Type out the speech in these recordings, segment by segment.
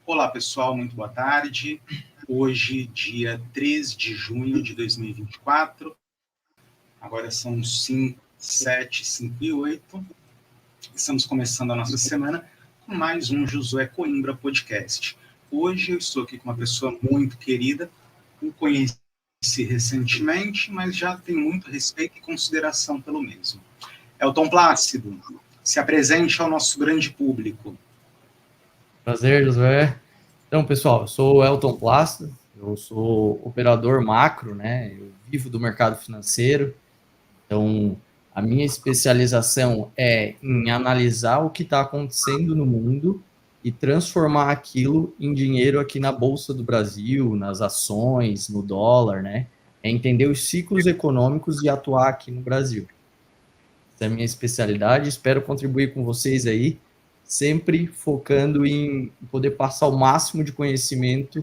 Olá, pessoal, muito boa tarde. Hoje, dia 3 de junho de 2024, agora são 5, 7, 5 e 8. Estamos começando a nossa semana com mais um Josué Coimbra Podcast. Hoje eu estou aqui com uma pessoa muito querida, o conheci recentemente, mas já tenho muito respeito e consideração pelo mesmo. Elton Plácido, se apresente ao nosso grande público. Prazer, Josué. Então, pessoal, eu sou o Elton Plácido, eu sou operador macro, né? Eu vivo do mercado financeiro. Então, a minha especialização é em analisar o que está acontecendo no mundo e transformar aquilo em dinheiro aqui na Bolsa do Brasil, nas ações, no dólar, né? É entender os ciclos econômicos e atuar aqui no Brasil. Essa é a minha especialidade, espero contribuir com vocês aí, sempre focando em poder passar o máximo de conhecimento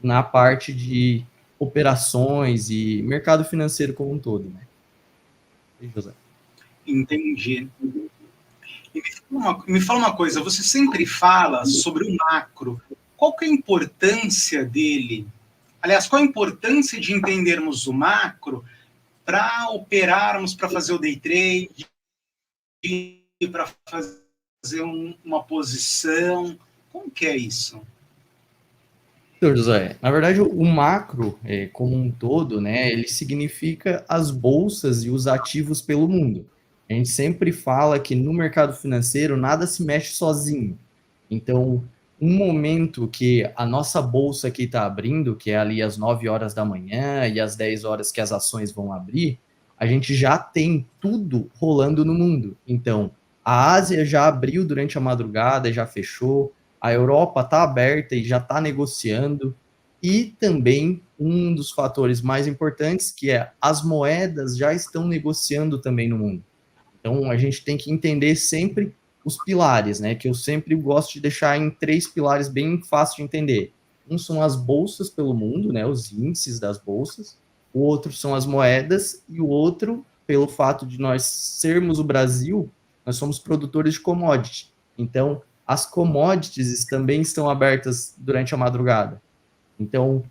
na parte de operações e mercado financeiro como um todo, né? E José? Entendi. E me fala uma coisa, você sempre fala sobre o macro. Qual que é a importância dele? Aliás, qual a importância de entendermos o macro para operarmos, para fazer o day trade, para fazer uma posição? Como que é isso? Então, José, na verdade, o macro, como um todo, né, ele significa as bolsas e os ativos pelo mundo. A gente sempre fala que no mercado financeiro nada se mexe sozinho. Então, um momento que a nossa bolsa aqui está abrindo, que é ali às 9 horas da manhã e às 10 horas que as ações vão abrir, a gente já tem tudo rolando no mundo. Então, a Ásia já abriu durante a madrugada, já fechou, a Europa está aberta e já está negociando, e também um dos fatores mais importantes, que é as moedas já estão negociando também no mundo. Então, a gente tem que entender sempre os pilares, né? Que eu sempre gosto de deixar em 3 pilares bem fácil de entender. Um são as bolsas pelo mundo, né? Os índices das bolsas. O outro são as moedas. E o outro, pelo fato de nós sermos o Brasil, nós somos produtores de commodity. Então, as commodities também estão abertas durante a madrugada. Então,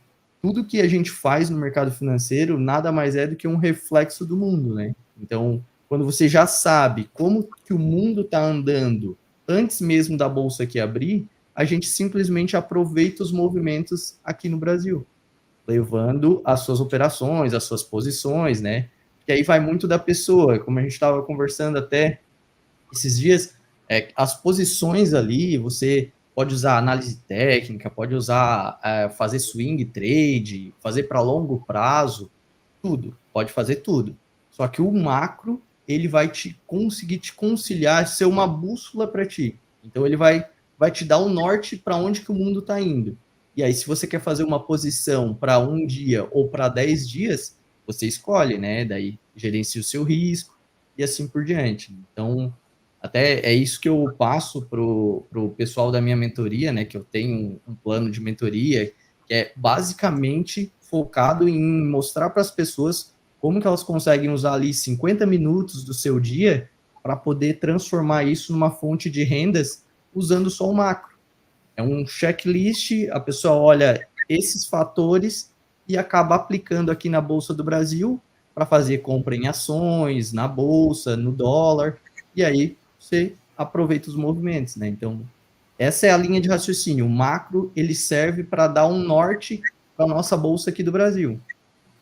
tudo que a gente faz no mercado financeiro nada mais é do que um reflexo do mundo, né? Então, quando você já sabe como que o mundo está andando antes mesmo da bolsa aqui abrir, a gente simplesmente aproveita os movimentos aqui no Brasil, levando as suas operações, as suas posições, né? Que aí vai muito da pessoa, como a gente estava conversando até esses dias, as posições ali, você pode usar análise técnica, pode usar, fazer swing trade, fazer para longo prazo, tudo, pode fazer tudo. Só que o macro, ele vai conseguir te conciliar, ser uma bússola para ti. Então, ele vai te dar o norte para onde que o mundo está indo. E aí, se você quer fazer uma posição para um dia ou para 10 dias, você escolhe, né? Daí, gerencia o seu risco e assim por diante. Então, até é isso que eu passo pro pessoal da minha mentoria, né? Que eu tenho um plano de mentoria que é basicamente focado em mostrar para as pessoas como que elas conseguem usar ali 50 minutos do seu dia para poder transformar isso numa fonte de rendas usando só o macro. É um checklist, a pessoa olha esses fatores e acaba aplicando aqui na Bolsa do Brasil para fazer compra em ações, na Bolsa, no dólar, e aí você aproveita os movimentos, né? Então, essa é a linha de raciocínio. O macro, ele serve para dar um norte para a nossa Bolsa aqui do Brasil.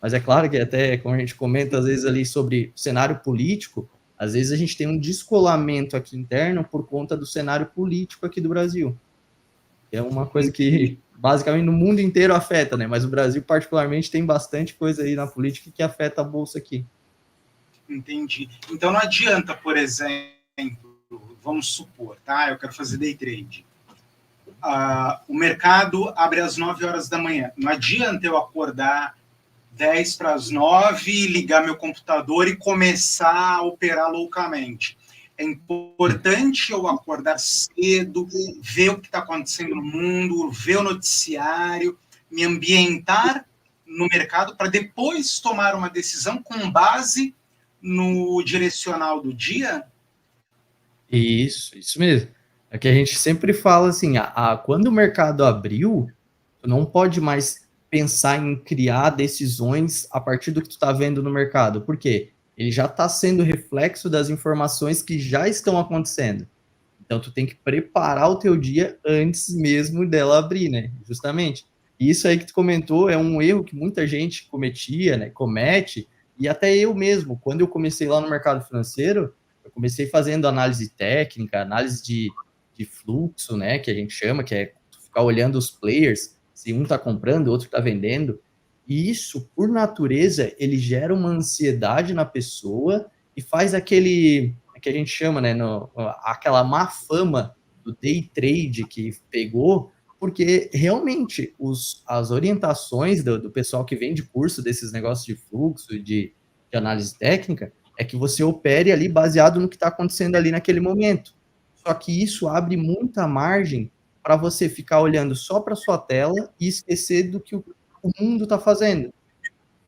Mas é claro que até, como a gente comenta às vezes ali sobre o cenário político, às vezes a gente tem um descolamento aqui interno por conta do cenário político aqui do Brasil. É uma coisa que basicamente no mundo inteiro afeta, né? Mas o Brasil particularmente tem bastante coisa aí na política que afeta a bolsa aqui. Entendi. Então não adianta, por exemplo, vamos supor, tá? Eu quero fazer day trade. O mercado abre às 9 horas da manhã. Não adianta eu acordar 10 para as 9, ligar meu computador e começar a operar loucamente. É importante eu acordar cedo, ver o que está acontecendo no mundo, ver o noticiário, me ambientar no mercado para depois tomar uma decisão com base no direcional do dia? Isso mesmo. É que a gente sempre fala assim, quando o mercado abriu, tu não pode mais pensar em criar decisões a partir do que tu está vendo no mercado. Por quê? Ele já está sendo reflexo das informações que já estão acontecendo. Então, tu tem que preparar o teu dia antes mesmo dela abrir, né? Justamente. E isso aí que tu comentou é um erro que muita gente cometia, né? Comete, e até eu mesmo, quando eu comecei lá no mercado financeiro, eu comecei fazendo análise técnica, análise de fluxo, né? Que a gente chama, que é ficar olhando os players, se um está comprando, o outro está vendendo. E isso, por natureza, ele gera uma ansiedade na pessoa e faz aquele que a gente chama, né, aquela má fama do day trade que pegou, porque realmente as orientações do pessoal que vende curso desses negócios de fluxo, de análise técnica, é que você opere ali baseado no que está acontecendo ali naquele momento. Só que isso abre muita margem para você ficar olhando só para sua tela e esquecer do que o mundo está fazendo.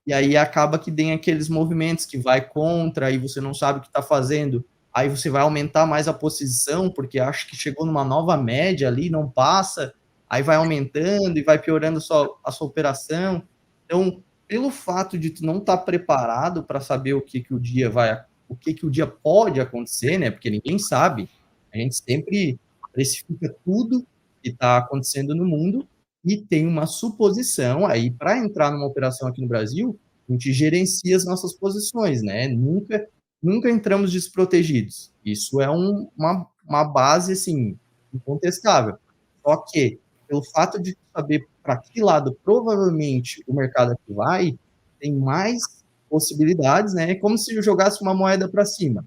E aí acaba que tem aqueles movimentos que vai contra, aí você não sabe o que está fazendo, aí você vai aumentar mais a posição, porque acha que chegou numa nova média ali, não passa, aí vai aumentando e vai piorando a sua operação. Então, pelo fato de tu não estar preparado para saber o que o dia pode acontecer, né? Porque ninguém sabe, a gente sempre precifica tudo que está acontecendo no mundo, e tem uma suposição aí, para entrar numa operação aqui no Brasil, a gente gerencia as nossas posições, né? Nunca entramos desprotegidos. Isso é uma base, assim, incontestável. Só que, pelo fato de saber para que lado provavelmente o mercado aqui vai, tem mais possibilidades, né? É como se eu jogasse uma moeda para cima.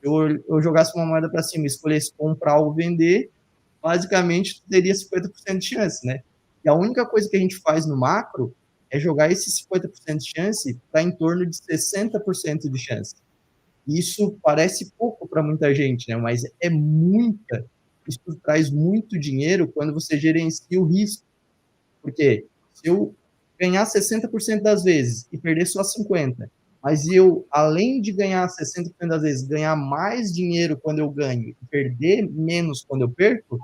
Eu jogasse uma moeda para cima e escolhesse comprar ou vender, basicamente teria 50% de chance, né? E a única coisa que a gente faz no macro é jogar esses 50% de chance para em torno de 60% de chance. Isso parece pouco para muita gente, né? Mas é muita. Isso traz muito dinheiro quando você gerencia o risco. Porque se eu ganhar 60% das vezes e perder só 50%, mas eu, além de ganhar 60% das vezes, ganhar mais dinheiro quando eu ganho e perder menos quando eu perco,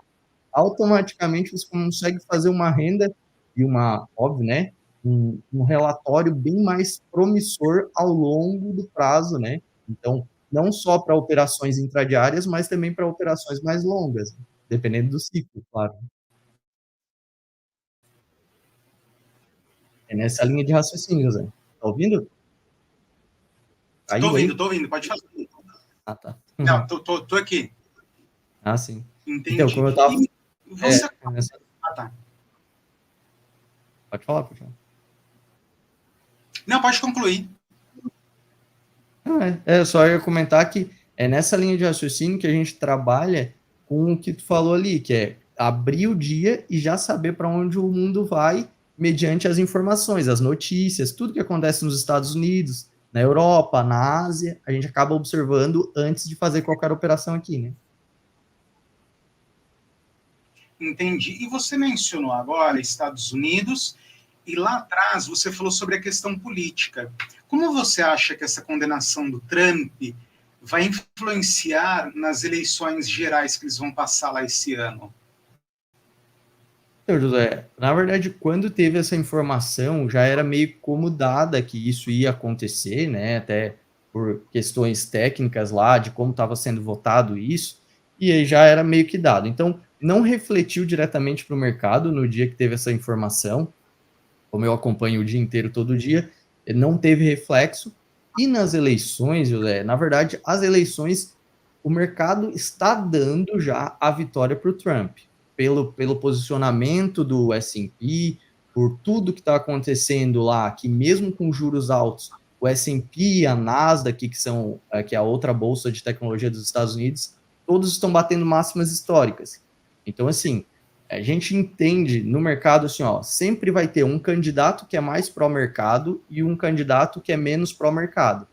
automaticamente você consegue fazer uma renda e óbvio, né, um relatório bem mais promissor ao longo do prazo, né? Então, não só para operações intradiárias, mas também para operações mais longas, dependendo do ciclo, claro. É nessa linha de raciocínio, Zé. Tá ouvindo? Caiu aí? Tô ouvindo, pode falar. Ah, tá. Não, tô aqui. Ah, sim. Então, Entendi. como eu tava. E você. Nessa... Ah, tá. Pode falar, pode falar. Não, pode concluir. Só ia comentar que é nessa linha de raciocínio que a gente trabalha com o que tu falou ali, que é abrir o dia e já saber para onde o mundo vai mediante as informações, as notícias, tudo que acontece nos Estados Unidos, na Europa, na Ásia, a gente acaba observando antes de fazer qualquer operação aqui, né? Entendi. E você mencionou agora Estados Unidos, e lá atrás você falou sobre a questão política. Como você acha que essa condenação do Trump vai influenciar nas eleições gerais que eles vão passar lá esse ano? Então, José, na verdade, quando teve essa informação, já era meio como dada que isso ia acontecer, né? Até por questões técnicas lá, de como estava sendo votado isso, e aí já era meio que dado. Então, não refletiu diretamente para o mercado no dia que teve essa informação, como eu acompanho o dia inteiro, todo dia, não teve reflexo. E nas eleições, José, na verdade, as eleições, o mercado está dando já a vitória para o Trump, pelo posicionamento do S&P, por tudo que está acontecendo lá, que mesmo com juros altos, o S&P e a Nasdaq, que é a outra bolsa de tecnologia dos Estados Unidos, todos estão batendo máximas históricas. Então, assim, a gente entende no mercado assim, ó, sempre vai ter um candidato que é mais pró-mercado e um candidato que é menos pró-mercado.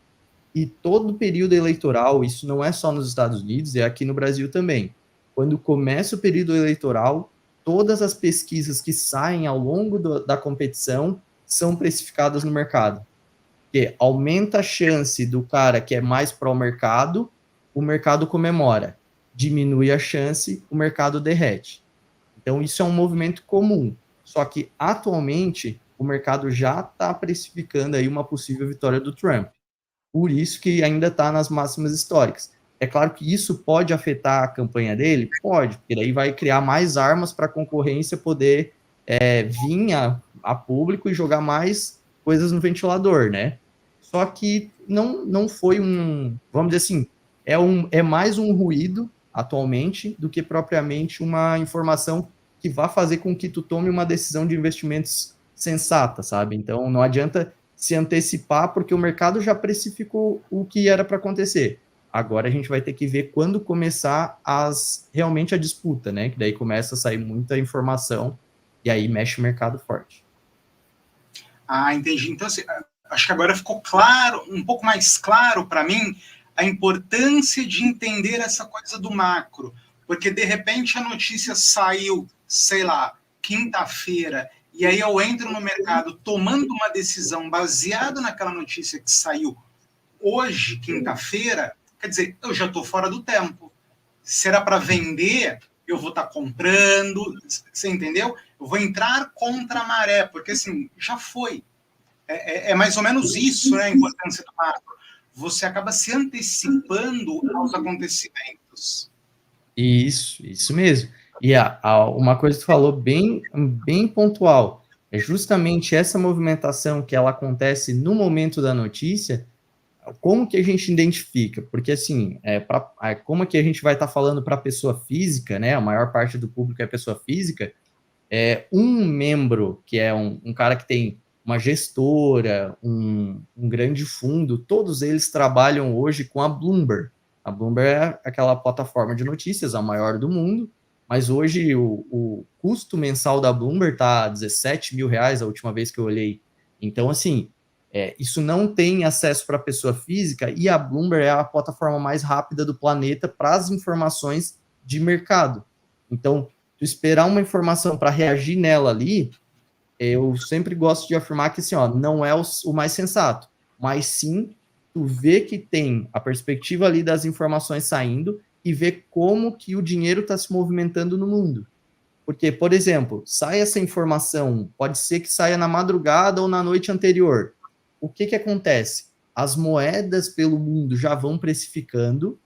E todo período eleitoral, isso não é só nos Estados Unidos, é aqui no Brasil também. Quando começa o período eleitoral, todas as pesquisas que saem ao longo da competição são precificadas no mercado. Porque aumenta a chance do cara que é mais pró-mercado, o mercado comemora. diminui a chance, o mercado derrete. Então, isso é um movimento comum. Só que, atualmente, o mercado já está precificando aí uma possível vitória do Trump. Por isso que ainda está nas máximas históricas. É claro que isso pode afetar a campanha dele? Pode, porque daí vai criar mais armas para a concorrência poder vir a público e jogar mais coisas no ventilador, né? Só que não foi vamos dizer assim, é mais um ruído atualmente do que propriamente uma informação que vá fazer com que tu tome uma decisão de investimentos sensata, sabe? Então, não adianta se antecipar, porque o mercado já precificou o que era para acontecer. Agora a gente vai ter que ver quando começar realmente a disputa, né? Que daí começa a sair muita informação e aí mexe o mercado forte. Ah, entendi. Então, assim, acho que agora ficou claro, um pouco mais claro para mim, a importância de entender essa coisa do macro. Porque, de repente, a notícia saiu, sei lá, quinta-feira, e aí eu entro no mercado tomando uma decisão baseada naquela notícia que saiu hoje, quinta-feira, quer dizer, eu já estou fora do tempo. Se era para vender, eu vou estar comprando, você entendeu? Eu vou entrar contra a maré, porque assim, já foi. É mais ou menos isso, né, a importância do macro. Você acaba se antecipando aos acontecimentos. Isso mesmo. E uma coisa que tu falou bem pontual, é justamente essa movimentação que ela acontece no momento da notícia. Como que a gente identifica? Porque, assim, como que a gente vai estar falando para a pessoa física, né? A maior parte do público é pessoa física. Um membro, que é um cara que tem uma gestora, um grande fundo, todos eles trabalham hoje com a Bloomberg. A Bloomberg é aquela plataforma de notícias, a maior do mundo, mas hoje o custo mensal da Bloomberg está R$17 mil, a última vez que eu olhei. Então, assim, isso não tem acesso para a pessoa física, e a Bloomberg é a plataforma mais rápida do planeta para as informações de mercado. Então, tu esperar uma informação para reagir nela ali, eu sempre gosto de afirmar que assim, não é o mais sensato, mas sim tu vê que tem a perspectiva ali das informações saindo e ver como que o dinheiro está se movimentando no mundo. Porque, por exemplo, sai essa informação, pode ser que saia na madrugada ou na noite anterior. O que acontece? As moedas pelo mundo já vão precificando,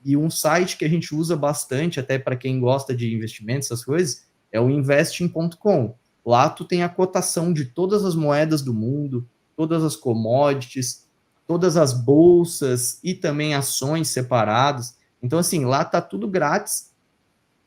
e um site que a gente usa bastante, até para quem gosta de investimentos, essas coisas, é o investing.com. Lá tu tem a cotação de todas as moedas do mundo, todas as commodities, todas as bolsas e também ações separadas. Então, assim, lá tá tudo grátis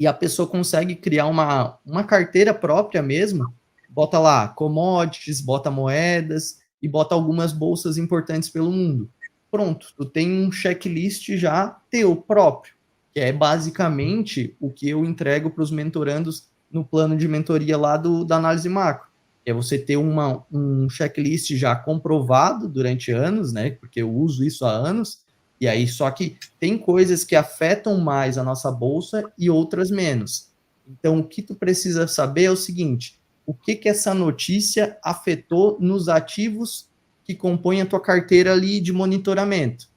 e a pessoa consegue criar uma carteira própria mesmo, bota lá commodities, bota moedas e bota algumas bolsas importantes pelo mundo. Pronto, tu tem um checklist já teu próprio, que é basicamente o que eu entrego para os mentorandos no plano de mentoria lá da análise macro. É você ter um checklist já comprovado durante anos, né? Porque eu uso isso há anos, e aí só que tem coisas que afetam mais a nossa bolsa e outras menos. Então, o que tu precisa saber é o seguinte: o que essa notícia afetou nos ativos que compõem a tua carteira ali de monitoramento?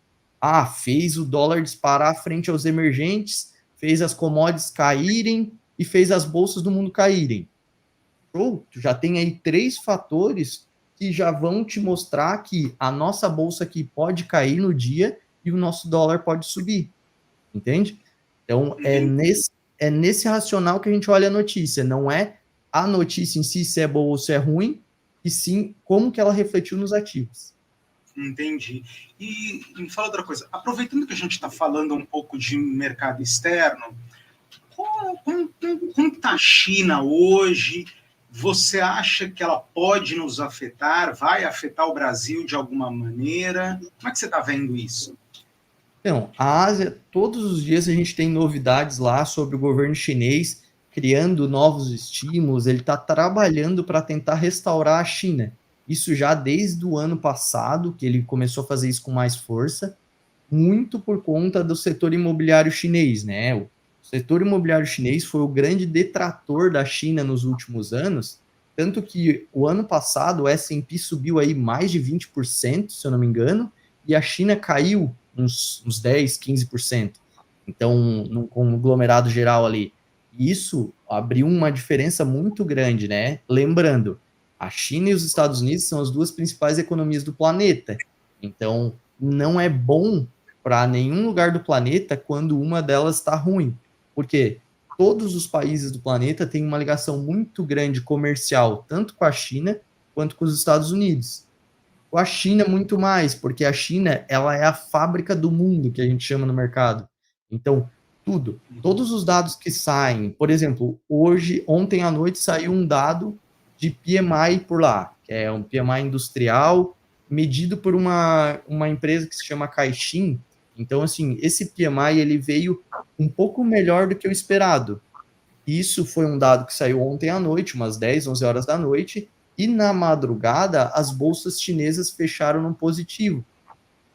Fez o dólar disparar frente aos emergentes, fez as commodities caírem e fez as bolsas do mundo caírem. Tu já tem aí 3 fatores que já vão te mostrar que a nossa bolsa aqui pode cair no dia e o nosso dólar pode subir, entende? Então, é nesse racional que a gente olha a notícia, não é a notícia em si, se é boa ou se é ruim, e sim como que ela refletiu nos ativos. Entendi. E me fala outra coisa, aproveitando que a gente está falando um pouco de mercado externo, como está a China hoje? Você acha que ela pode nos afetar? Vai afetar o Brasil de alguma maneira? Como é que você está vendo isso? Então, a Ásia, todos os dias a gente tem novidades lá sobre o governo chinês criando novos estímulos, ele está trabalhando para tentar restaurar a China. Isso já desde o ano passado, que ele começou a fazer isso com mais força, muito por conta do setor imobiliário chinês, né? O setor imobiliário chinês foi o grande detrator da China nos últimos anos, tanto que o ano passado o S&P subiu aí mais de 20%, se eu não me engano, e a China caiu uns 10, 15%. Então, num conglomerado geral ali, isso abriu uma diferença muito grande, né? Lembrando, a China e os Estados Unidos são as duas principais economias do planeta. Então, não é bom para nenhum lugar do planeta quando uma delas está ruim. Porque todos os países do planeta têm uma ligação muito grande comercial, tanto com a China quanto com os Estados Unidos. Com a China, muito mais, porque a China ela é a fábrica do mundo, que a gente chama no mercado. Então, tudo, todos os dados que saem, por exemplo, ontem à noite saiu um dado de PMI por lá, que é um PMI industrial, medido por uma empresa que se chama Caixin. Então, assim, esse PMI ele veio um pouco melhor do que o esperado. Isso foi um dado que saiu ontem à noite, umas 10, 11 horas da noite, e na madrugada as bolsas chinesas fecharam no positivo.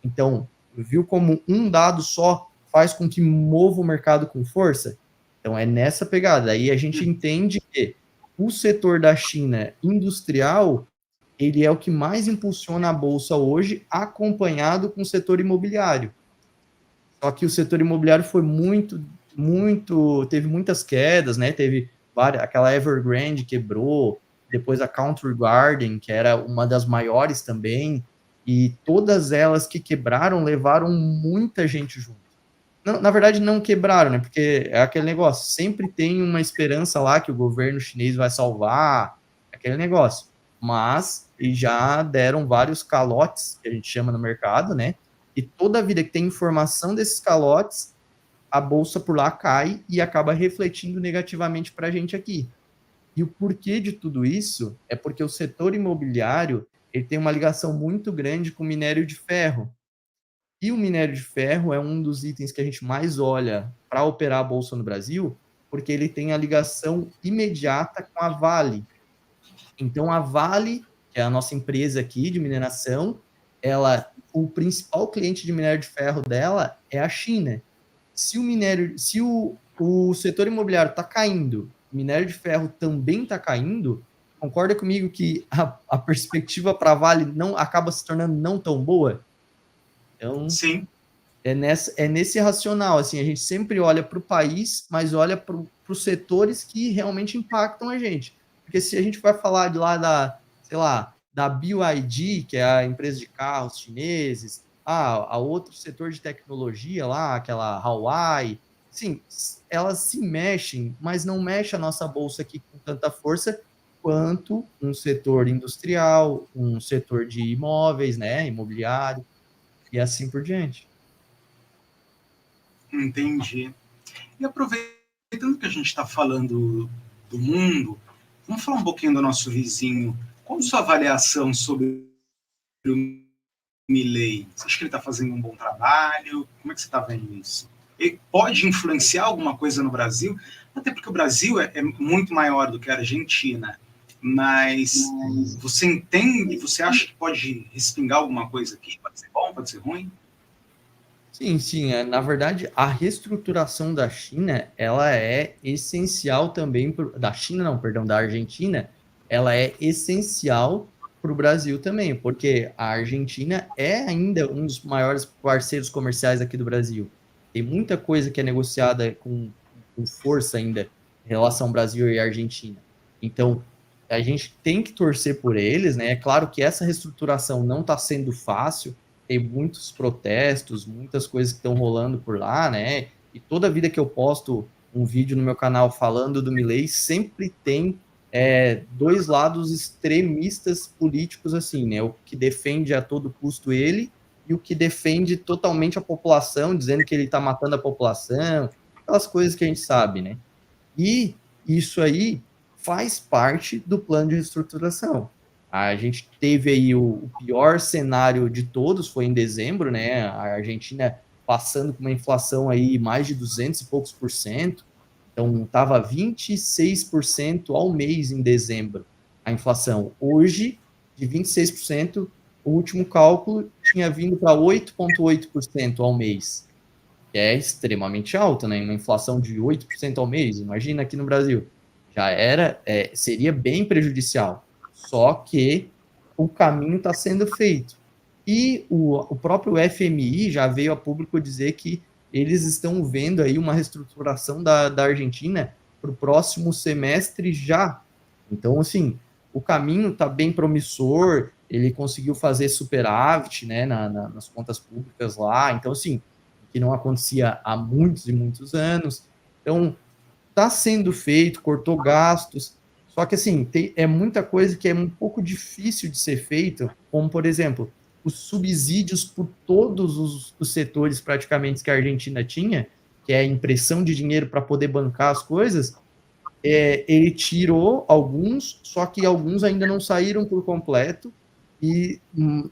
Então, viu como um dado só faz com que mova o mercado com força? Então, é nessa pegada. Aí a gente entende que o setor da China industrial, ele é o que mais impulsiona a bolsa hoje, acompanhado com o setor imobiliário. Só que o setor imobiliário foi teve muitas quedas, né? Teve aquela Evergrande quebrou, depois a Country Garden, que era uma das maiores também, e todas elas que quebraram levaram muita gente junto. Não, na verdade, não quebraram, né? Porque é aquele negócio, sempre tem uma esperança lá que o governo chinês vai salvar, aquele negócio. Mas e já deram vários calotes, que a gente chama no mercado, né? E toda vida que tem informação desses calotes, a bolsa por lá cai e acaba refletindo negativamente para a gente aqui. E o porquê de tudo isso é porque o setor imobiliário ele tem uma ligação muito grande com o minério de ferro. E o minério de ferro é um dos itens que a gente mais olha para operar a bolsa no Brasil, porque ele tem a ligação imediata com a Vale. Então, a Vale, que é a nossa empresa aqui de mineração, o principal cliente de minério de ferro dela é a China. Se o setor imobiliário está caindo, o minério de ferro também está caindo, concorda comigo que a perspectiva para a Vale não acaba se tornando não tão boa? Então, Sim. é nesse racional, assim, a gente sempre olha para o país, mas olha para os setores que realmente impactam a gente. Porque se a gente vai falar de lá sei lá, da BYD, que é a empresa de carros chineses, a outro setor de tecnologia lá, aquela Huawei, sim, elas se mexem, mas não mexe a nossa bolsa aqui com tanta força quanto um setor industrial, um setor de imóveis, né, imobiliário, e assim por diante. Entendi. E aproveitando que a gente está falando do mundo, vamos falar um pouquinho do nosso vizinho. Qual a sua avaliação sobre o Milei? Você acha que ele está fazendo um bom trabalho? Como é que você está vendo isso? Ele pode influenciar alguma coisa no Brasil? Até porque o Brasil é muito maior do que a Argentina. Mas você entende, você acha que pode respingar alguma coisa aqui? Pode ser bom, pode ser ruim? Sim, sim. Na verdade, a reestruturação da China, ela é essencial também da China, não, perdão, da Argentina, ela é essencial para o Brasil também, porque a Argentina é ainda um dos maiores parceiros comerciais aqui do Brasil. Tem muita coisa que é negociada com força ainda em relação ao Brasil e Argentina. Então, a gente tem que torcer por eles, né? É claro que essa reestruturação não está sendo fácil, tem muitos protestos, muitas coisas que estão rolando por lá, né? E toda vida que eu posto um vídeo no meu canal falando do Milei, sempre tem dois lados extremistas políticos, assim, né? O que defende a todo custo ele e o que defende totalmente a população, dizendo que ele está matando a população, aquelas coisas que a gente sabe, né? E isso aí faz parte do plano de reestruturação. A gente teve aí o pior cenário de todos, foi em dezembro, né? A Argentina passando com uma inflação aí mais de 200 e poucos por cento. Então, estava 26% ao mês em dezembro a inflação. Hoje, de 26%, o último cálculo tinha vindo para 8,8% ao mês, que é extremamente alta, né? Uma inflação de 8% ao mês, imagina aqui no Brasil. Já seria bem prejudicial. Só que o caminho está sendo feito. E o próprio FMI já veio a público dizer que eles estão vendo aí uma reestruturação da Argentina para o próximo semestre já. Então, assim, o caminho está bem promissor, ele conseguiu fazer superávit, né, nas contas públicas lá, então, assim, que não acontecia há muitos e muitos anos. Então, está sendo feito, cortou gastos, só que, assim, é muita coisa que é um pouco difícil de ser feita, como, por exemplo, os subsídios por todos os setores praticamente que a Argentina tinha, que é a impressão de dinheiro para poder bancar as coisas, ele tirou alguns, só que alguns ainda não saíram por completo,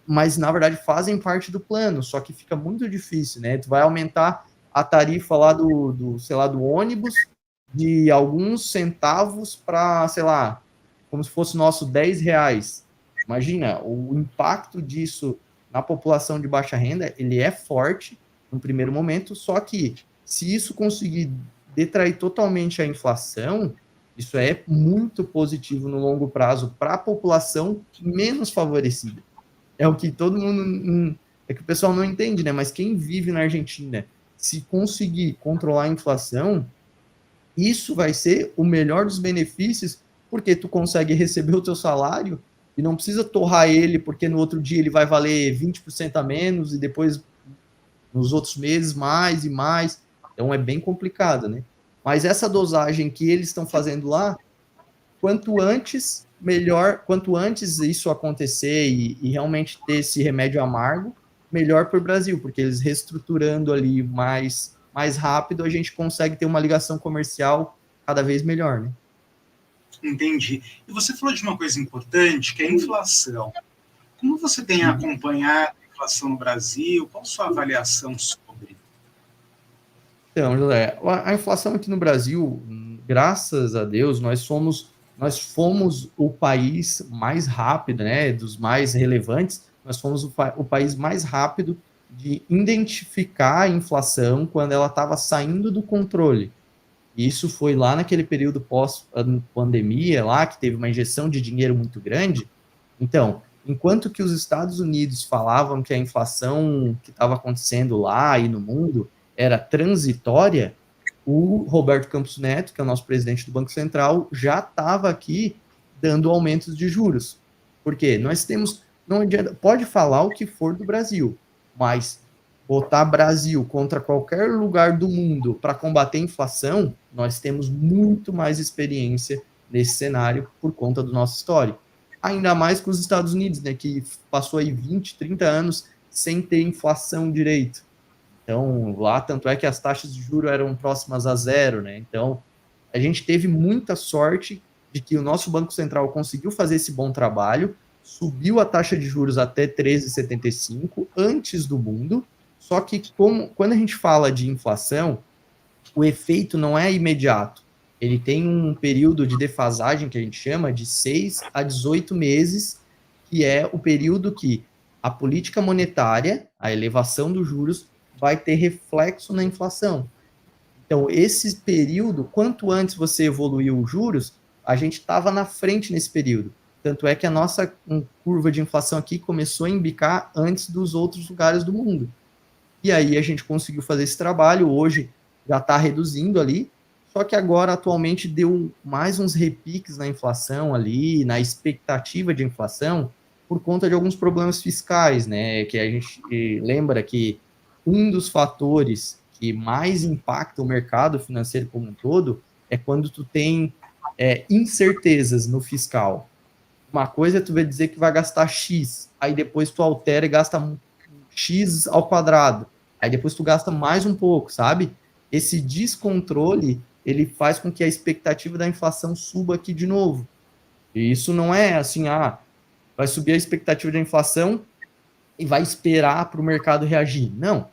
mas na verdade fazem parte do plano, só que fica muito difícil, né? Tu vai aumentar a tarifa lá sei lá, do ônibus de alguns centavos para, sei lá, como se fosse nosso R$ 10. Imagina, o impacto disso na população de baixa renda, ele é forte no primeiro momento, só que se isso conseguir detrair totalmente a inflação, isso é muito positivo no longo prazo para a população menos favorecida. É o que todo mundo. É que o pessoal não entende, né? Mas quem vive na Argentina, se conseguir controlar a inflação, isso vai ser o melhor dos benefícios, porque tu consegue receber o teu salário e não precisa torrar ele, porque no outro dia ele vai valer 20% a menos e depois nos outros meses mais e mais. Então é bem complicado, né? Mas essa dosagem que eles estão fazendo lá, quanto antes, melhor, quanto antes isso acontecer e realmente ter esse remédio amargo, melhor para o Brasil, porque eles reestruturando ali mais rápido, a gente consegue ter uma ligação comercial cada vez melhor, né? Entendi. E você falou de uma coisa importante, que é a inflação. Como você tem acompanhado a inflação no Brasil? Qual a sua avaliação sobre? Então, José, a inflação aqui no Brasil, graças a Deus, nós fomos o país mais rápido, né, dos mais relevantes, nós fomos o país mais rápido de identificar a inflação quando ela estava saindo do controle. Isso foi lá naquele período pós-pandemia, lá que teve uma injeção de dinheiro muito grande. Então, enquanto que os Estados Unidos falavam que a inflação que estava acontecendo lá e no mundo era transitória, o Roberto Campos Neto, que é o nosso presidente do Banco Central, já estava aqui dando aumentos de juros. Porque nós temos, não adianta, pode falar o que for do Brasil, mas botar Brasil contra qualquer lugar do mundo para combater a inflação, nós temos muito mais experiência nesse cenário por conta do nosso histórico. Ainda mais com os Estados Unidos, né, que passou aí 20, 30 anos sem ter inflação direito. Então, lá, tanto é que as taxas de juros eram próximas a zero, né? Então, a gente teve muita sorte de que o nosso Banco Central conseguiu fazer esse bom trabalho, subiu a taxa de juros até 13,75 antes do mundo, só que quando a gente fala de inflação, o efeito não é imediato. Ele tem um período de defasagem que a gente chama de 6 a 18 meses, que é o período que a política monetária, a elevação dos juros, vai ter reflexo na inflação. Então, esse período, quanto antes você evoluiu os juros, a gente estava na frente nesse período. Tanto é que a nossa curva de inflação aqui começou a embicar antes dos outros lugares do mundo. E aí a gente conseguiu fazer esse trabalho, hoje já está reduzindo ali, só que agora atualmente deu mais uns repiques na inflação ali, na expectativa de inflação, por conta de alguns problemas fiscais, né? Que a gente lembra que um dos fatores que mais impacta o mercado financeiro como um todo é quando tu tem incertezas no fiscal. Uma coisa é tu vai dizer que vai gastar X, aí depois tu altera e gasta X ao quadrado. Aí depois tu gasta mais um pouco, sabe? Esse descontrole, ele faz com que a expectativa da inflação suba aqui de novo. E isso não é assim, vai subir a expectativa da inflação e vai esperar para o mercado reagir. Não.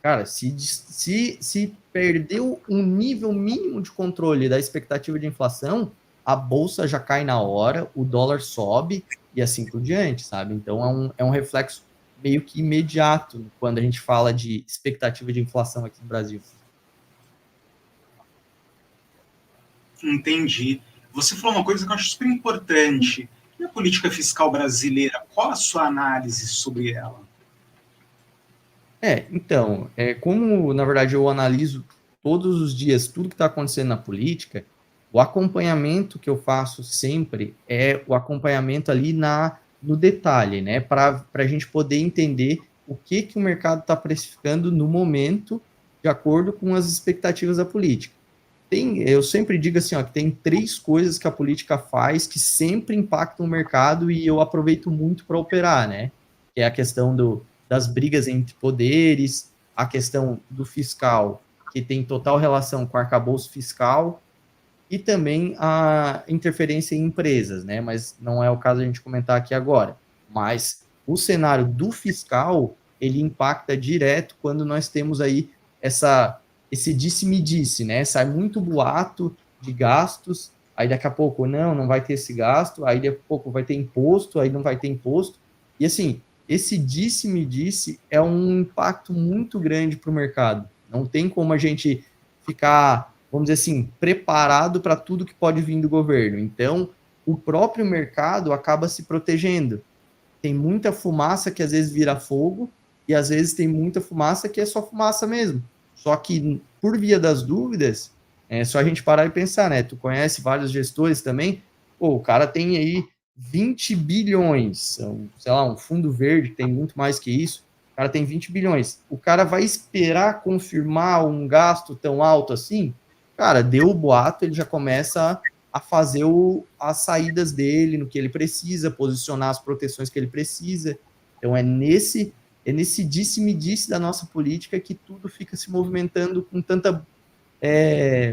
Cara, se perdeu um nível mínimo de controle da expectativa de inflação, a bolsa já cai na hora, o dólar sobe e assim por diante, sabe? Então é um reflexo meio que imediato quando a gente fala de expectativa de inflação aqui no Brasil. Entendi. Você falou uma coisa que eu acho super importante. E a política fiscal brasileira, qual a sua análise sobre ela? Como, na verdade, eu analiso todos os dias tudo que está acontecendo na política, o acompanhamento que eu faço sempre é o acompanhamento ali no detalhe, né? Para a gente poder entender o que o mercado está precificando no momento, de acordo com as expectativas da política. Eu sempre digo assim, ó, que tem 3 coisas que a política faz que sempre impactam o mercado e eu aproveito muito para operar, né? Que é a questão das brigas entre poderes, a questão do fiscal, que tem total relação com o arcabouço fiscal, e também a interferência em empresas, né? Mas não é o caso a gente comentar aqui agora. Mas o cenário do fiscal, ele impacta direto quando nós temos aí esse disse-me-disse, né? Sai muito boato de gastos, aí daqui a pouco não vai ter esse gasto, aí daqui a pouco vai ter imposto, aí não vai ter imposto. E assim, esse disse-me-disse é um impacto muito grande para o mercado. Não tem como a gente ficar, vamos dizer assim, preparado para tudo que pode vir do governo. Então, o próprio mercado acaba se protegendo. Tem muita fumaça que às vezes vira fogo, e às vezes tem muita fumaça que é só fumaça mesmo. Só que, por via das dúvidas, é só a gente parar e pensar, né? Tu conhece vários gestores também, pô, o cara tem aí 20 bilhões, sei lá, um fundo verde tem muito mais que isso, o cara tem 20 bilhões. O cara vai esperar confirmar um gasto tão alto assim? Cara, deu o boato, ele já começa a fazer as saídas dele, no que ele precisa, posicionar as proteções que ele precisa. Então, é nesse disse-me-disse da nossa política que tudo fica se movimentando com tanta,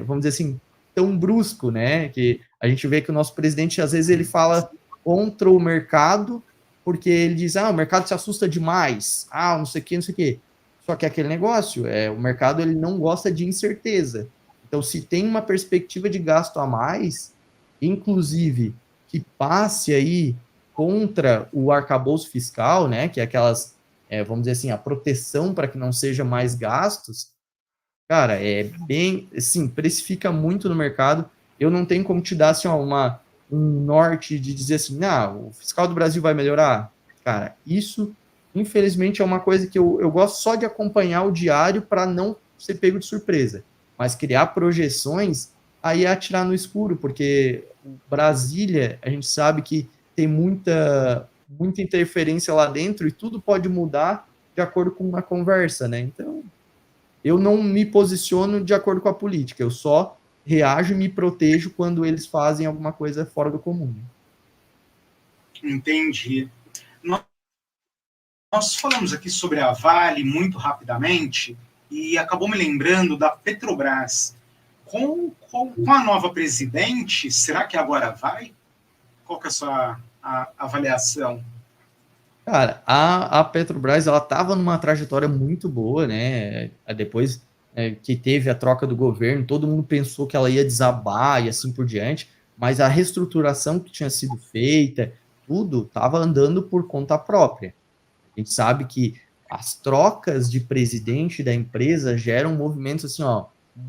vamos dizer assim, tão brusco, né? Que a gente vê que o nosso presidente, às vezes, ele fala contra o mercado, porque ele diz, o mercado se assusta demais, não sei o quê, não sei o quê. Só que é aquele negócio, o mercado ele não gosta de incerteza. Então, se tem uma perspectiva de gasto a mais, inclusive que passe aí contra o arcabouço fiscal, né, que é aquelas, vamos dizer assim, a proteção para que não seja mais gastos, cara, é bem, assim, precifica muito no mercado. Eu não tenho como te dar, assim, ó, um norte de dizer assim, o fiscal do Brasil vai melhorar. Cara, isso, infelizmente, é uma coisa que eu gosto só de acompanhar o diário para não ser pego de surpresa. Mas criar projeções, aí é atirar no escuro, porque Brasília, a gente sabe que tem muita interferência lá dentro e tudo pode mudar de acordo com uma conversa, né? Então, eu não me posiciono de acordo com a política, eu só reajo e me protejo quando eles fazem alguma coisa fora do comum. Entendi. Nós falamos aqui sobre a Vale muito rapidamente e acabou me lembrando da Petrobras. Com a nova presidente, será que agora vai? Qual que é a sua avaliação? Cara, a Petrobras, ela estava numa trajetória muito boa, né? Depois que teve a troca do governo, todo mundo pensou que ela ia desabar e assim por diante, mas a reestruturação que tinha sido feita, tudo estava andando por conta própria. A gente sabe que as trocas de presidente da empresa geram movimentos assim, ó,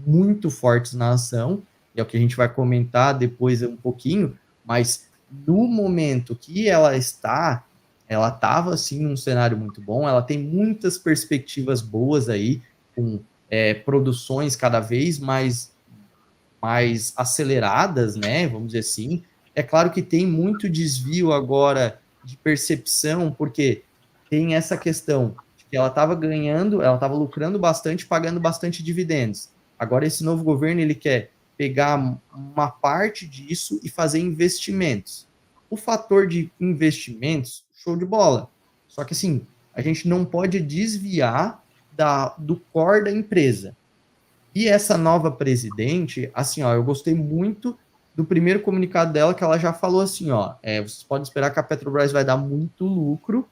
muito fortes na ação, e é o que a gente vai comentar depois um pouquinho, mas no momento que ela estava assim num cenário muito bom, ela tem muitas perspectivas boas aí, com produções cada vez mais aceleradas, né? Vamos dizer assim. É claro que tem muito desvio agora de percepção, porque tem essa questão de que ela estava ganhando, ela estava lucrando bastante, pagando bastante dividendos. Agora, esse novo governo, ele quer pegar uma parte disso e fazer investimentos. O fator de investimentos, show de bola. Só que, assim, a gente não pode desviar do core da empresa. E essa nova presidente, assim, ó, eu gostei muito do primeiro comunicado dela, que ela já falou assim, ó, vocês podem esperar que a Petrobras vai dar muito lucro,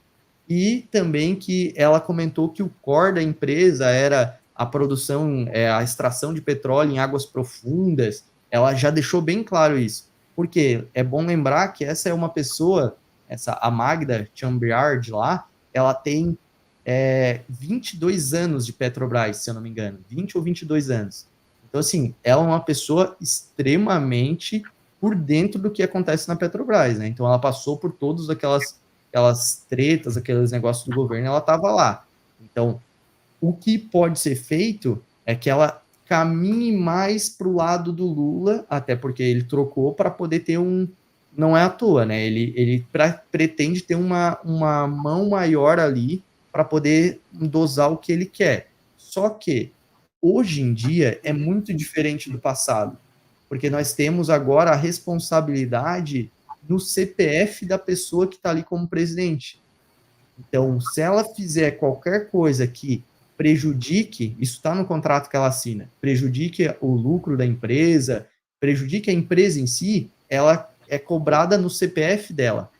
e também que ela comentou que o core da empresa era a produção, a extração de petróleo em águas profundas. Ela já deixou bem claro isso. Porque é bom lembrar que essa é uma pessoa, a Magda Chambriard lá, ela tem 22 anos de Petrobras, se eu não me engano, 20 ou 22 anos. Então, assim, ela é uma pessoa extremamente por dentro do que acontece na Petrobras, né? Então, ela passou por todas aquelas tretas, aqueles negócios do governo, ela estava lá. Então, o que pode ser feito é que ela caminhe mais para o lado do Lula, até porque ele trocou para poder ter um... Não é à toa, né? Ele pretende ter uma mão maior ali para poder dosar o que ele quer. Só que, hoje em dia, é muito diferente do passado, porque nós temos agora a responsabilidade no CPF da pessoa que está ali como presidente. Então, se ela fizer qualquer coisa que prejudique, isso está no contrato que ela assina, prejudique o lucro da empresa, prejudique a empresa em si, ela é cobrada no CPF dela.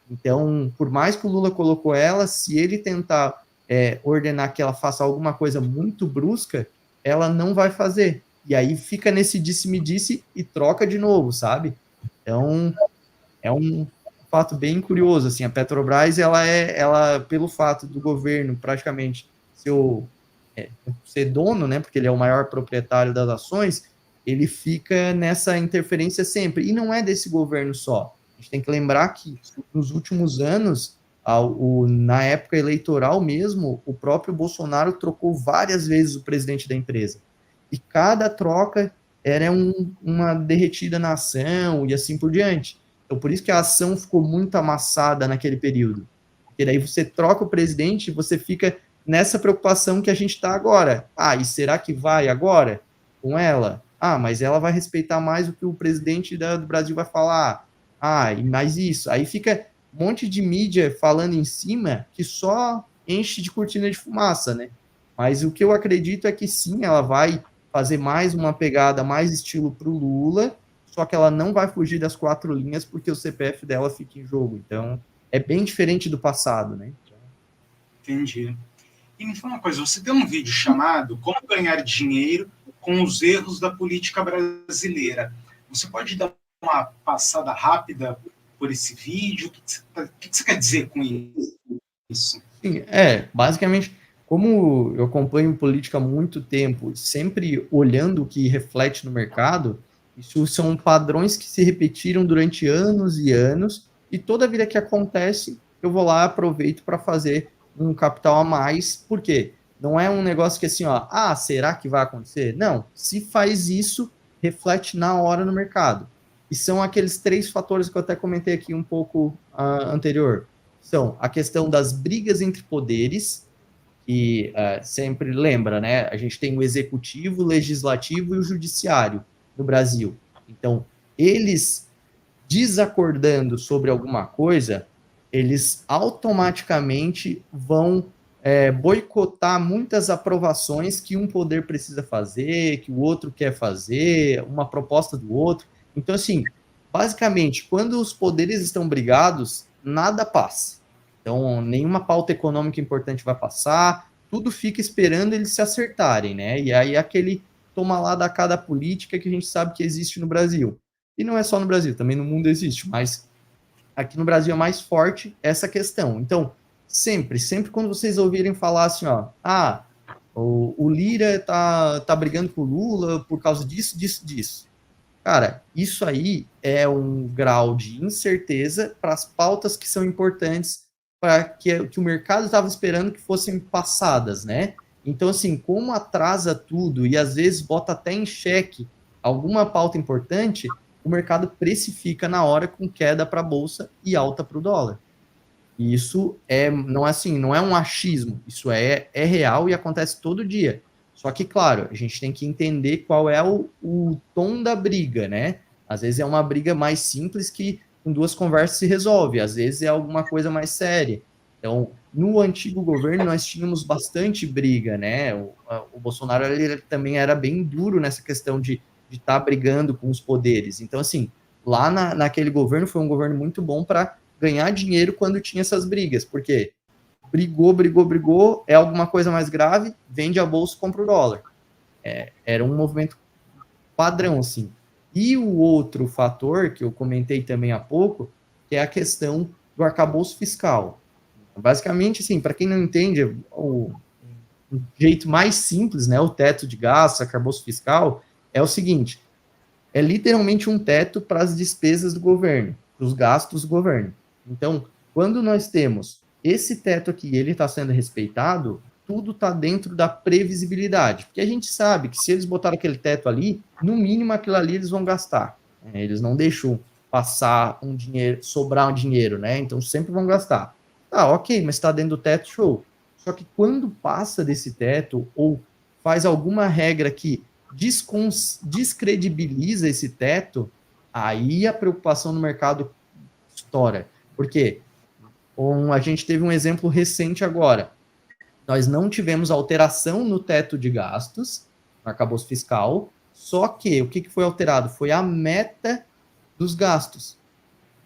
Então, por mais que o Lula colocou ela, se ele tentar ordenar que ela faça alguma coisa muito brusca, ela não vai fazer. E aí fica nesse disse-me-disse e troca de novo, sabe? Então, é um fato bem curioso, assim, a Petrobras, ela pelo fato do governo praticamente ser dono, né, porque ele é o maior proprietário das ações, ele fica nessa interferência sempre, e não é desse governo só. A gente tem que lembrar que nos últimos anos, na época eleitoral mesmo, o próprio Bolsonaro trocou várias vezes o presidente da empresa, e cada troca era uma derretida na ação, e assim por diante. Então, por isso que a ação ficou muito amassada naquele período. Porque daí você troca o presidente e você fica nessa preocupação que a gente está agora. Ah, e será que vai agora com ela? Ah, mas ela vai respeitar mais o que o presidente do Brasil vai falar. Ah, e mais isso. Aí fica um monte de mídia falando em cima que só enche de cortina de fumaça, né? Mas o que eu acredito é que sim, ela vai fazer mais uma pegada mais estilo para o Lula, só que ela não vai fugir das 4 linhas porque o CPF dela fica em jogo. Então, é bem diferente do passado, né? Entendi. E me fala uma coisa, você tem um vídeo chamado Como Ganhar Dinheiro com os Erros da Política Brasileira. Você pode dar uma passada rápida por esse vídeo? O que você quer dizer com isso? Sim, basicamente, como eu acompanho política há muito tempo, sempre olhando o que reflete no mercado, isso são padrões que se repetiram durante anos e anos, e toda vida que acontece, eu vou lá, aproveito para fazer um capital a mais, por quê? Não é um negócio que assim, ó, será que vai acontecer? Não, se faz isso, reflete na hora no mercado. E são aqueles 3 fatores que eu até comentei aqui um pouco anterior. São a questão das brigas entre poderes, que sempre lembra, né? A gente tem o executivo, o legislativo e o judiciário no Brasil. Então, eles desacordando sobre alguma coisa, eles automaticamente vão boicotar muitas aprovações que um poder precisa fazer, que o outro quer fazer, uma proposta do outro. Então, assim, basicamente, quando os poderes estão brigados, nada passa. Então, nenhuma pauta econômica importante vai passar, tudo fica esperando eles se acertarem, né? E aí aquele toma lá da cada política que a gente sabe que existe no Brasil. E não é só no Brasil, também no mundo existe, mas aqui no Brasil é mais forte essa questão. Então, sempre quando vocês ouvirem falar assim, ó, o Lira tá brigando com o Lula por causa disso. Cara, isso aí é um grau de incerteza para as pautas que são importantes para que o mercado estava esperando que fossem passadas, né? Então, assim, como atrasa tudo e às vezes bota até em xeque alguma pauta importante, o mercado precifica na hora com queda para a bolsa e alta para o dólar. E isso não é um achismo, isso é real e acontece todo dia. Só que, claro, a gente tem que entender qual é o tom da briga, né? Às vezes é uma briga mais simples que com 2 conversas se resolve, às vezes é alguma coisa mais séria. Então, no antigo governo, nós tínhamos bastante briga, né? O Bolsonaro ele também era bem duro nessa questão de estar brigando com os poderes. Então, assim, lá naquele governo foi um governo muito bom para ganhar dinheiro quando tinha essas brigas, porque brigou, é alguma coisa mais grave, vende a bolsa, compra o dólar. Era um movimento padrão, assim. E o outro fator, que eu comentei também há pouco, que é a questão do arcabouço fiscal. Basicamente, assim, para quem não entende, o jeito mais simples, né, o teto de gastos, arcabouço fiscal, é o seguinte, é literalmente um teto para as despesas do governo, para os gastos do governo. Então, quando nós temos esse teto aqui, ele está sendo respeitado, tudo está dentro da previsibilidade. Porque a gente sabe que se eles botaram aquele teto ali, no mínimo aquilo ali eles vão gastar. Eles não deixam passar um dinheiro, sobrar um dinheiro, né? Então sempre vão gastar. Tá, ok, mas está dentro do teto, show. Só que quando passa desse teto ou faz alguma regra que descredibiliza esse teto, aí a preocupação no mercado estoura. Por quê? A gente teve um exemplo recente agora. Nós não tivemos alteração no teto de gastos, no arcabouço fiscal, só que o que foi alterado? Foi a meta dos gastos.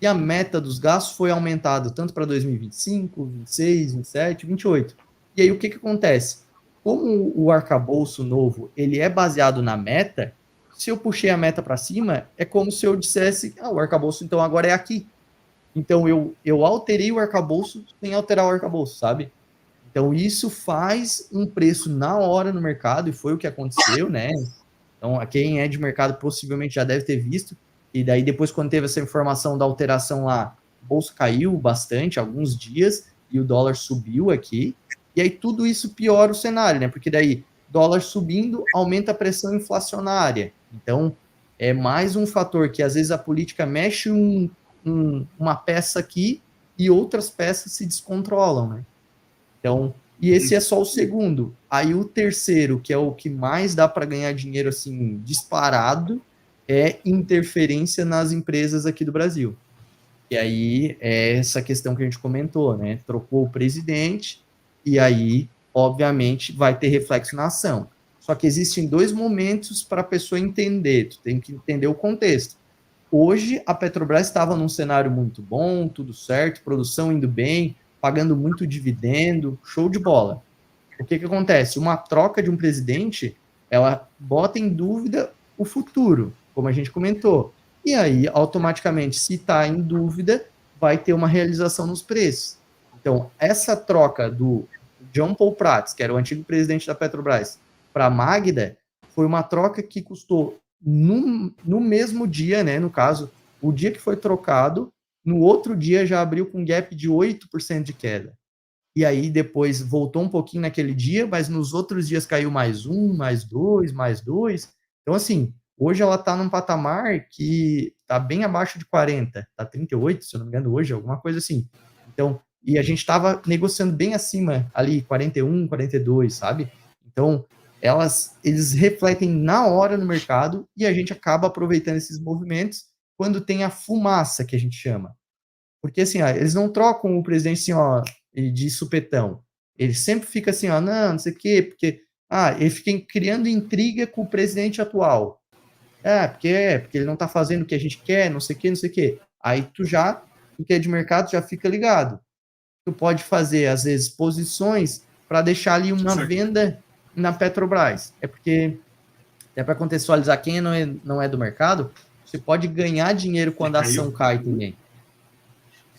E a meta dos gastos foi aumentada tanto para 2025, 26, 27, 28. E aí o que acontece? Como o arcabouço novo ele é baseado na meta, se eu puxei a meta para cima, é como se eu dissesse, o arcabouço então agora é aqui. Então eu alterei o arcabouço sem alterar o arcabouço, sabe? Então isso faz um preço na hora no mercado, e foi o que aconteceu, né? Então quem é de mercado possivelmente já deve ter visto, e daí depois quando teve essa informação da alteração lá, a bolsa caiu bastante, alguns dias, e o dólar subiu aqui, e aí tudo isso piora o cenário, né? Porque daí dólar subindo aumenta a pressão inflacionária. Então é mais um fator que às vezes a política mexe uma peça aqui e outras peças se descontrolam, né? Então, e esse é só o segundo. Aí o terceiro, que é o que mais dá para ganhar dinheiro assim disparado, é interferência nas empresas aqui do Brasil. E aí é essa questão que a gente comentou, né? Trocou o presidente e aí, obviamente, vai ter reflexo na ação. Só que existem dois momentos para a pessoa entender. Tu tem que entender o contexto. Hoje, a Petrobras estava num cenário muito bom, tudo certo, produção indo bem, pagando muito dividendo, show de bola. O que acontece? Uma troca de um presidente, ela bota em dúvida o futuro, como a gente comentou. E aí, automaticamente, se está em dúvida, vai ter uma realização nos preços. Então, essa troca do John Paul Prats, que era o antigo presidente da Petrobras, para a Magda, foi uma troca que custou no mesmo dia, né? No caso, o dia que foi trocado, no outro dia já abriu com um gap de 8% de queda. E aí depois voltou um pouquinho naquele dia, mas nos outros dias caiu mais 1, mais 2, mais 2. Então, assim, hoje ela está num patamar que está bem abaixo de 40, está 38, se eu não me engano, hoje, alguma coisa assim. Então, e a gente estava negociando bem acima ali, 41, 42, sabe? Então, eles refletem na hora no mercado e a gente acaba aproveitando esses movimentos quando tem a fumaça, que a gente chama. Porque, assim, eles não trocam o presidente, assim, de supetão. Ele sempre fica assim, não sei o quê, porque, ele fica criando intriga com o presidente atual. Porque ele não tá fazendo o que a gente quer, não sei o quê, não sei o quê. Aí tu que é de mercado, já fica ligado. Tu pode fazer, às vezes, posições para deixar ali uma venda na Petrobras. É porque, até para contextualizar quem não é do mercado, você pode ganhar dinheiro quando a ação cai também.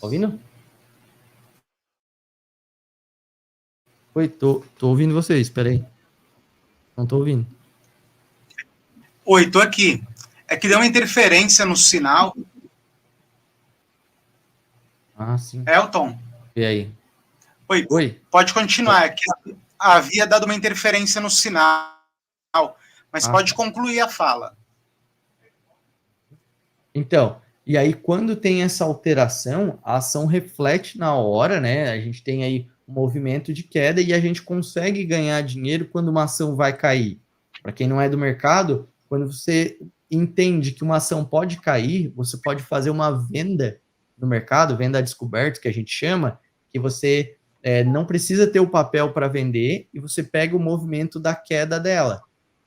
Tá ouvindo? Oi, tô ouvindo vocês, espera aí. Não tô ouvindo. Oi, tô aqui. É que deu uma interferência no sinal. Sim. Elton? E aí? Oi. Pode continuar. É que havia dado uma interferência no sinal. Mas pode concluir a fala. Então, e aí quando tem essa alteração, a ação reflete na hora, né? A gente tem aí um movimento de queda e a gente consegue ganhar dinheiro quando uma ação vai cair. Para quem não é do mercado, quando você entende que uma ação pode cair, você pode fazer uma venda no mercado, venda a descoberto, que a gente chama, que você não precisa ter o papel para vender e você pega o movimento da queda dela.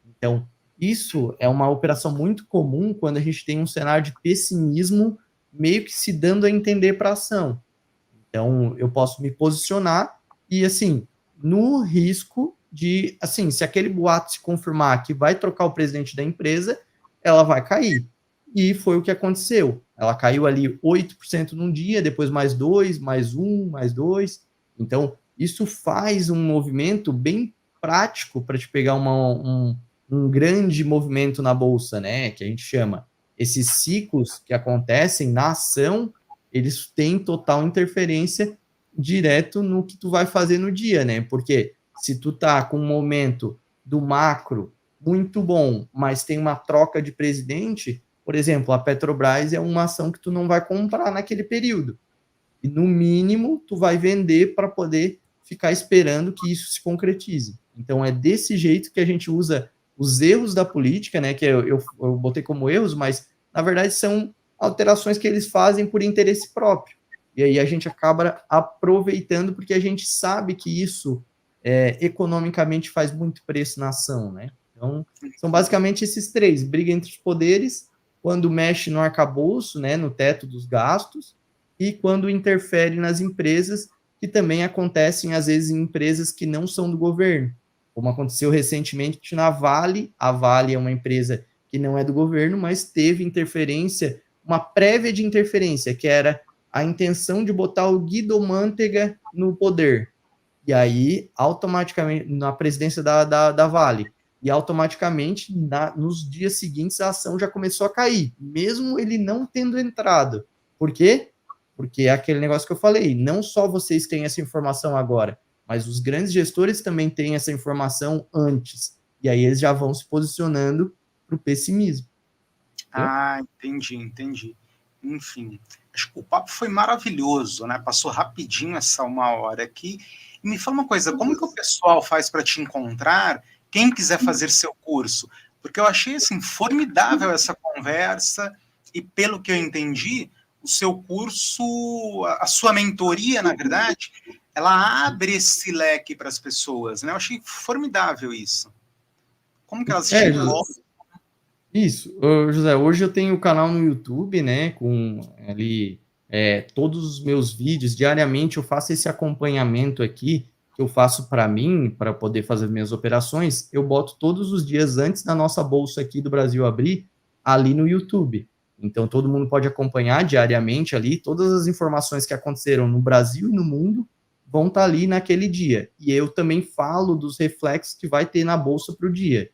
Então, isso é uma operação muito comum quando a gente tem um cenário de pessimismo meio que se dando a entender para a ação. Então, eu posso me posicionar e, assim, no risco de, assim, se aquele boato se confirmar que vai trocar o presidente da empresa, ela vai cair. E foi o que aconteceu. Ela caiu ali 8% num dia, depois mais 2, mais 1, mais 2. Então, isso faz um movimento bem prático para te pegar um grande movimento na bolsa, né? Que a gente chama. Esses ciclos que acontecem na ação, eles têm total interferência direto no que tu vai fazer no dia, né? Porque se tu tá com um momento do macro muito bom, mas tem uma troca de presidente, por exemplo, a Petrobras é uma ação que tu não vai comprar naquele período. E no mínimo, tu vai vender para poder ficar esperando que isso se concretize. Então, é desse jeito que a gente usa os erros da política, né, que eu botei como erros, mas, na verdade, são alterações que eles fazem por interesse próprio. E aí a gente acaba aproveitando, porque a gente sabe que isso, economicamente, faz muito preço na ação, né? Então, são basicamente esses três: briga entre os poderes, quando mexe no arcabouço, né, no teto dos gastos, e quando interfere nas empresas, que também acontecem, às vezes, em empresas que não são do governo, como aconteceu recentemente na Vale. A Vale é uma empresa que não é do governo, mas teve interferência, uma prévia de interferência, que era a intenção de botar o Guido Mantega no poder. E aí, automaticamente, na presidência da Vale, e automaticamente, nos dias seguintes, a ação já começou a cair, mesmo ele não tendo entrado. Por quê? Porque é aquele negócio que eu falei, não só vocês têm essa informação agora, mas os grandes gestores também têm essa informação antes. E aí eles já vão se posicionando para o pessimismo. Entendeu? Ah, entendi. Enfim, acho que o papo foi maravilhoso, né? Passou rapidinho essa 1 hora aqui. E me fala uma coisa, como que o pessoal faz para te encontrar, quem quiser fazer seu curso? Porque eu achei, assim, formidável essa conversa e, pelo que eu entendi, o seu curso, a sua mentoria, na verdade, ela abre esse leque para as pessoas, né? Eu achei formidável isso. Como que elas te encontram? Isso, José, hoje eu tenho o canal no YouTube, né, com ali todos os meus vídeos. Diariamente eu faço esse acompanhamento aqui, que eu faço para mim, para poder fazer minhas operações. Eu boto todos os dias antes da nossa bolsa aqui do Brasil abrir, ali no YouTube. Então todo mundo pode acompanhar diariamente ali, todas as informações que aconteceram no Brasil e no mundo vão estar ali naquele dia. E eu também falo dos reflexos que vai ter na bolsa para o dia.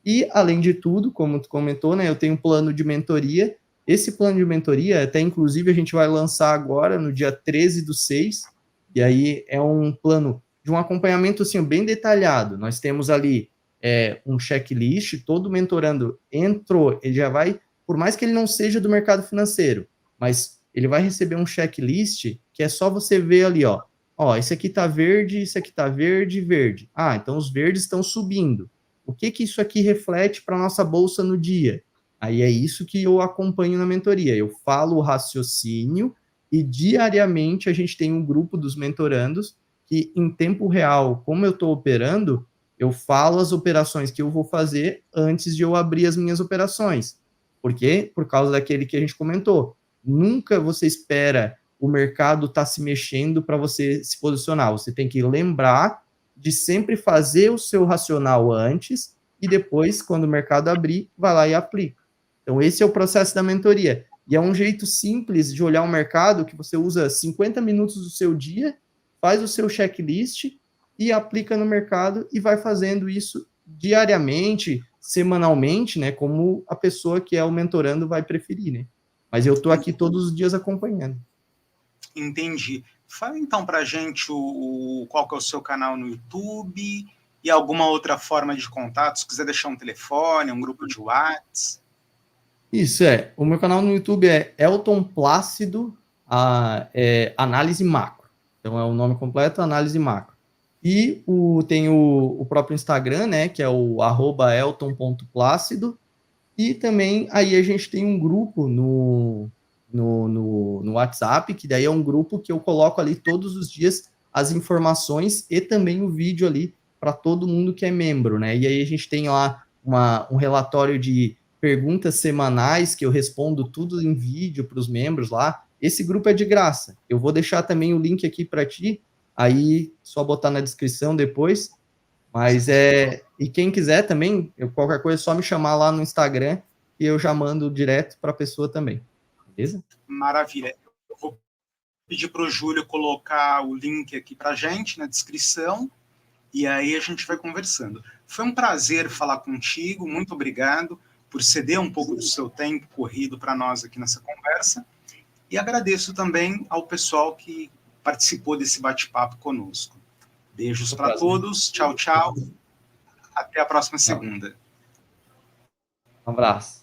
E, além de tudo, como tu comentou, né, eu tenho um plano de mentoria. Esse plano de mentoria, até inclusive, a gente vai lançar agora, no dia 13/6, e aí é um plano de um acompanhamento, assim, bem detalhado. Nós temos ali um checklist, todo mentorando entrou, ele já vai, por mais que ele não seja do mercado financeiro, mas ele vai receber um checklist que é só você ver ali, ó, esse aqui tá verde, esse aqui tá verde, verde. Ah, então os verdes estão subindo. O que isso aqui reflete para a nossa bolsa no dia? Aí é isso que eu acompanho na mentoria. Eu falo o raciocínio e diariamente a gente tem um grupo dos mentorandos que, em tempo real, como eu estou operando, eu falo as operações que eu vou fazer antes de eu abrir as minhas operações. Por quê? Por causa daquele que a gente comentou. Nunca você espera o mercado estar se mexendo para você se posicionar. Você tem que lembrar de sempre fazer o seu racional antes e depois, quando o mercado abrir, vai lá e aplica. Então, esse é o processo da mentoria. E é um jeito simples de olhar o mercado, que você usa 50 minutos do seu dia, faz o seu checklist e aplica no mercado e vai fazendo isso diariamente, semanalmente, né, como a pessoa que é o mentorando vai preferir, né? Mas eu estou aqui todos os dias acompanhando. Entendi. Fala então para a gente qual que é o seu canal no YouTube e alguma outra forma de contato, se quiser deixar um telefone, um grupo de WhatsApp. Isso o meu canal no YouTube é Elton Plácido, Análise Macro. Então é o nome completo, Análise Macro. E tem o próprio Instagram, né, que é o @elton.plácido. E também aí a gente tem um grupo no WhatsApp, que daí é um grupo que eu coloco ali todos os dias as informações e também o vídeo ali para todo mundo que é membro, né? E aí a gente tem lá um relatório de perguntas semanais que eu respondo tudo em vídeo para os membros lá. Esse grupo é de graça. Eu vou deixar também o link aqui para ti, aí só botar na descrição depois. Mas e quem quiser também, qualquer coisa é só me chamar lá no Instagram e eu já mando direto para a pessoa também. Beleza? Maravilha. Eu vou pedir para o Júlio colocar o link aqui para a gente na descrição e aí a gente vai conversando. Foi um prazer falar contigo, muito obrigado por ceder um pouco do seu tempo corrido para nós aqui nessa conversa e agradeço também ao pessoal que participou desse bate-papo conosco. Beijos para todos. Tchau, tchau. Até a próxima segunda. Um abraço.